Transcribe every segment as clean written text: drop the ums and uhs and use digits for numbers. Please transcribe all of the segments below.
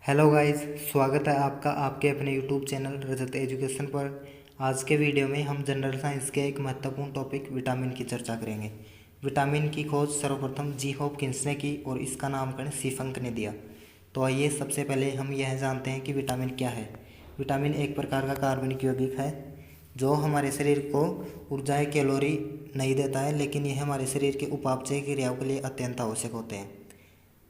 Hello guys, स्वागत है आपका आपके अपने यूट्यूब चैनल रजत एजुकेशन पर। आज के वीडियो में हम जनरल साइंस के एक महत्वपूर्ण टॉपिक विटामिन की चर्चा करेंगे। विटामिन की खोज सर्वप्रथम जी हॉपकिंस ने की और इसका नामकरण सीफंक ने दिया। तो आइए सबसे पहले हम यह जानते हैं कि विटामिन क्या है। विटामिन एक प्रकार का कार्बनिक यौगिक है जो हमारे शरीर को ऊर्जा कैलोरी नहीं देता है, लेकिन यह हमारे शरीर के उपापचय क्रियाओं के लिए अत्यंत आवश्यक होते हैं।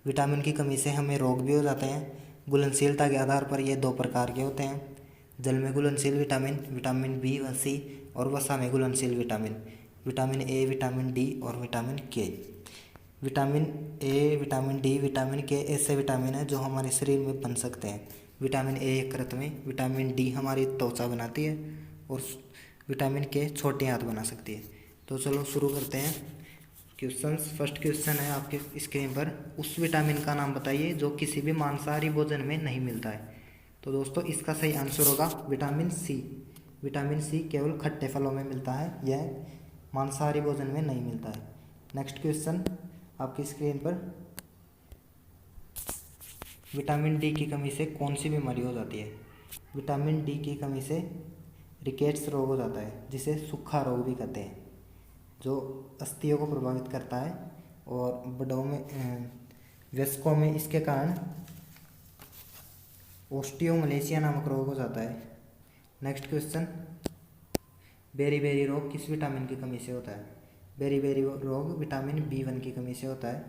विटामिन की कमी से हमें रोग भी हो जाते हैं। घुलनशीलता के आधार पर ये दो प्रकार के होते हैं: जल में घुलनशील विटामिन विटामिन बी व सी, और वसा में घुलनशील vitamin vitamin A, vitamin D और विटामिन के। Vitamin A, vitamin D, vitamin के ऐसे विटामिन हैं जो हमारे शरीर में बन सकते हैं। विटामिन ए यकृत में, विटामिन डी हमारी त्वचा बनाती है और विटामिन के छोटे हाथ बना सकती है। तो चलो शुरू करते हैं क्वेश्चंस। फर्स्ट क्वेश्चन है आपके स्क्रीन पर, उस विटामिन का नाम बताइए जो किसी भी मांसाहारी भोजन में नहीं मिलता है। तो दोस्तों इसका सही आंसर होगा विटामिन सी। विटामिन सी केवल खट्टे फलों में मिलता है, यह मांसाहारी भोजन में नहीं मिलता है। नेक्स्ट क्वेश्चन आपकी स्क्रीन पर, विटामिन डी की कमी से कौन सी बीमारी हो जाती है। विटामिन डी की कमी से रिकेट्स रोग हो जाता है, जिसे सूखा रोग भी कहते हैं, जो अस्थियों को प्रभावित करता है और बड़ों में वयस्कों में इसके कारण ओस्टियोमलेशिया नामक रोग हो जाता है। नेक्स्ट क्वेश्चन, बेरी रोग किस विटामिन की कमी से होता है। बेरी रोग विटामिन B1 की कमी से होता है,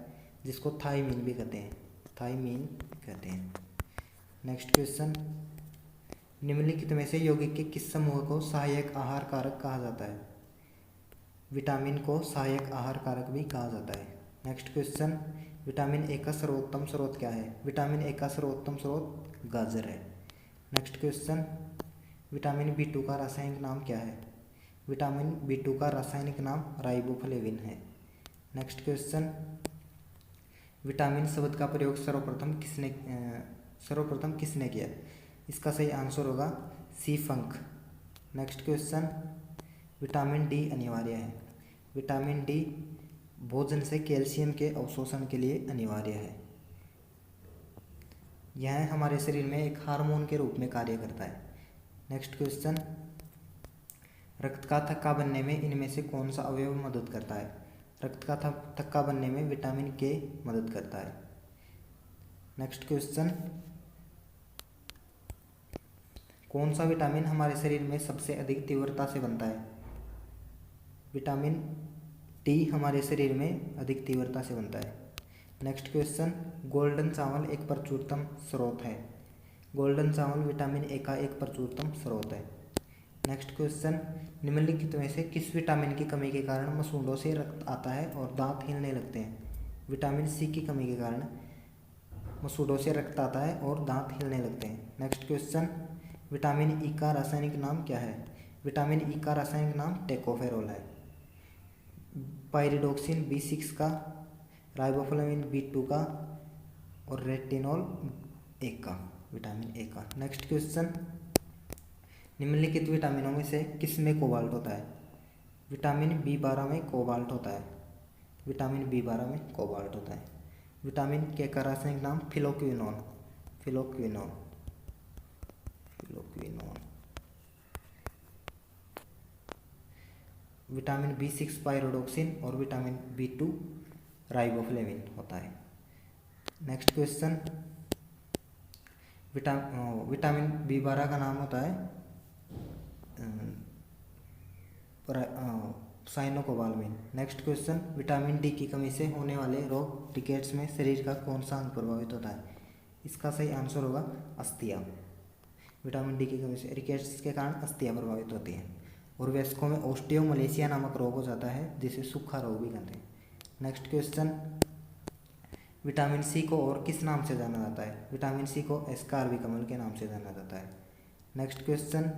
जिसको थायमीन भी कहते हैं, थायमीन कहते हैं। नेक्स्ट क्वेश्चन, निम्नलिखित में से यौगिक के किस समूह को सहायक आहार कारक कहा जाता है। विटामिन को सहायक आहार कारक भी कहा जाता है। नेक्स्ट क्वेश्चन, विटामिन ए का सर्वोत्तम स्रोत क्या है। विटामिन ए का सर्वोत्तम स्रोत गाजर है। नेक्स्ट क्वेश्चन, विटामिन B2 का रासायनिक नाम क्या है। विटामिन B2 का रासायनिक नाम राइबोफ्लेविन है। नेक्स्ट क्वेश्चन, विटामिन शब्द का प्रयोग सर्वप्रथम किसने किया। इसका सही आंसर होगा सीफंक। नेक्स्ट क्वेश्चन, विटामिन डी अनिवार्य है। विटामिन डी भोजन से कैल्शियम के अवशोषण के लिए अनिवार्य है। यह हमारे शरीर में एक हार्मोन के रूप में कार्य करता है। नेक्स्ट क्वेश्चन, रक्त का थक्का बनने में इनमें से कौन सा अवयव मदद करता है। रक्त का थक्का बनने में विटामिन के मदद करता है। नेक्स्ट क्वेश्चन, कौन सा विटामिन हमारे शरीर में सबसे अधिक तीव्रता से बनता है। विटामिन डी हमारे शरीर में अधिक तीव्रता से बनता है। नेक्स्ट क्वेश्चन, गोल्डन चावल एक प्रचुरतम स्रोत है। गोल्डन चावल विटामिन ए का एक प्रचुरतम स्रोत है। नेक्स्ट क्वेश्चन, निम्नलिखित में से किस विटामिन की कमी के कारण मसूड़ों से रक्त आता है और दांत हिलने लगते हैं। विटामिन सी की कमी के कारण मसूड़ों से रक्त आता है और दांत हिलने लगते हैं। नेक्स्ट क्वेश्चन, विटामिन ई का रासायनिक नाम क्या है। विटामिन ई का रासायनिक नाम टेकोफेरोल है। पायरिडोक्सिन B6 का, राइबोफ्लेविन B2 का और रेटिनॉल एक का, विटामिन ए का। नेक्स्ट क्वेश्चन, निम्नलिखित विटामिनों में से किस में कोबाल्ट होता है। विटामिन B12 में कोबाल्ट होता है। विटामिन B12 में कोबाल्ट होता है। विटामिन के का रासायनिक नाम phylloquinone, phylloquinone, phylloquinone. Vitamin B6 pyridoxine और विटामिन B2 राइबोफ्लेविन होता है। नेक्स्ट क्वेश्चन, विटामिन B12 का नाम होता है cyanocobalamin. Next question, vitamin D की कमी से होने वाले रोग रिकेट्स में शरीर का कौन सा अंग प्रभावित होता है। इसका सही आंसर होगा अस्थियां। विटामिन डी की कमी से रिकेट्स के कारण अस्थियां प्रभावित होती हैं और वयस्कों में ओस्टियोमलेशिया नामक रोग हो जाता है, जिसे सूखा रोग भी कहते हैं। नेक्स्ट क्वेश्चन, विटामिन सी को और किस नाम से जाना जाता है। विटामिन सी को एस्कार्बिकमल के नाम से जाना जाता है। नेक्स्ट क्वेश्चन,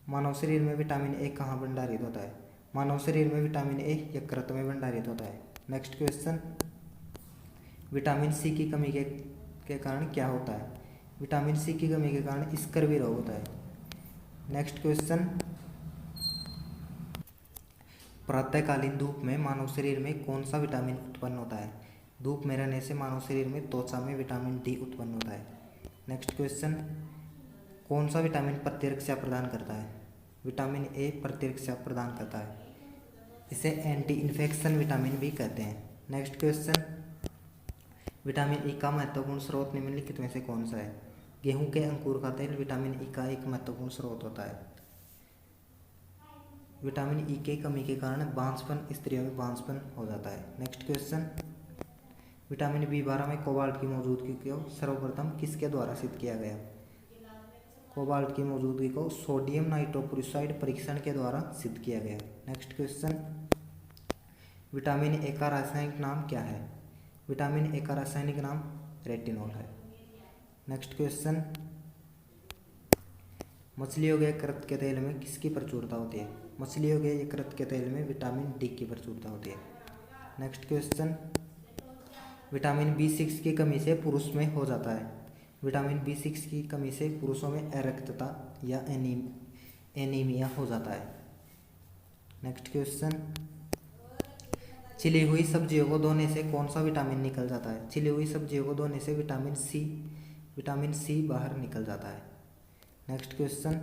मानव शरीर में विटामिन ए कहाँ भंडारित होता है। मानव शरीर में विटामिन ए यकृत में भंडारित होता है। नेक्स्ट क्वेश्चन, विटामिन सी की कमी के कारण क्या होता है। विटामिन सी की कमी के कारण स्कर्वी रोग होता है। नेक्स्ट क्वेश्चन, प्रातःकालीन धूप में मानव शरीर में कौन सा विटामिन उत्पन्न होता है। धूप में रहने से मानव शरीर में त्वचा में विटामिन डी उत्पन्न होता है। नेक्स्ट क्वेश्चन, कौन सा विटामिन प्रतिरक्षा प्रदान करता है? विटामिन ए प्रतिरक्षा प्रदान करता है। इसे एंटी इन्फेक्शन विटामिन भी कहते हैं। नेक्स्ट क्वेश्चन, विटामिन ई का महत्वपूर्ण स्रोत निम्नलिखित में से कौन सा है? गेहूं के अंकुर का तेल विटामिन ई का एक महत्वपूर्ण स्रोत होता है। विटामिन ई के कमी के कारण बांझपन, स्त्रियों में बांझपन हो जाता है। नेक्स्ट क्वेश्चन, विटामिन बी12 में कोबाल्ट की मौजूदगी को सर्वप्रथम किसके द्वारा सिद्ध किया गया? कोबाल्ट की मौजूदगी को सोडियम नाइट्रोक्लोराइड परीक्षण के द्वारा सिद्ध किया गया। नेक्स्ट क्वेश्चन, विटामिन ए का रासायनिक नाम क्या है? विटामिन ए का रासायनिक नाम रेटिनॉल है। नेक्स्ट क्वेश्चन, मछलियों के यकृत के तेल में किसकी प्रचुरता होती है? मछलियों के यकृत के तेल में विटामिन डी की प्रचुरता होती है। नेक्स्ट क्वेश्चन, विटामिन बी6 की कमी से पुरुष में हो जाता है। विटामिन बी6 की कमी से पुरुषों में अरक्तता या एनीमिया हो जाता है। नेक्स्ट क्वेश्चन, छिली हुई सब्जियों को धोने से कौन सा विटामिन निकल जाता है? छिली हुई सब्जियों को धोने से विटामिन सी बाहर निकल जाता है। नेक्स्ट क्वेश्चन,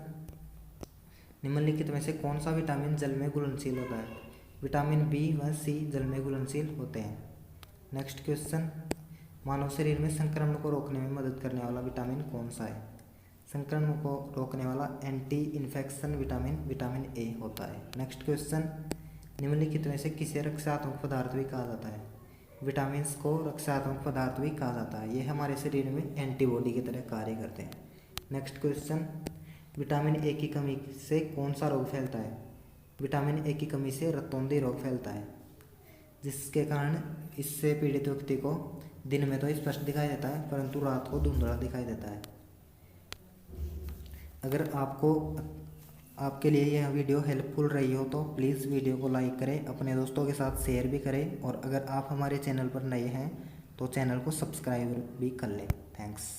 निम्नलिखित में से कौन सा विटामिन जल में घुलनशील होता है? विटामिन बी व सी जल में घुलनशील होते हैं। नेक्स्ट क्वेश्चन, मानव शरीर में संक्रमण को रोकने में मदद करने वाला विटामिन कौन सा है? संक्रमण को रोकने वाला एंटी इन्फेक्शन विटामिन ए होता है। नेक्स्ट क्वेश्चन, निम्नलिखित में से किसे रक्षात्मक पदार्थ भी कहा जाता है? विटामिन को रक्षात्मक पदार्थ भी कहा जाता है। ये हमारे शरीर में एंटीबॉडी की तरह कार्य करते हैं। नेक्स्ट क्वेश्चन, विटामिन ए की कमी से कौन सा रोग फैलता है? विटामिन ए की कमी से रतौंधी रोग फैलता है, जिसके कारण इससे पीड़ित व्यक्ति को दिन में तो स्पष्ट दिखाई देता है परंतु रात को धुंधला दिखाई देता है। अगर आपके लिए यह वीडियो हेल्पफुल रही हो तो प्लीज़ वीडियो को लाइक करें, अपने दोस्तों के साथ शेयर भी करें और अगर आप हमारे चैनल पर नए हैं तो चैनल को सब्सक्राइब भी कर लें। थैंक्स।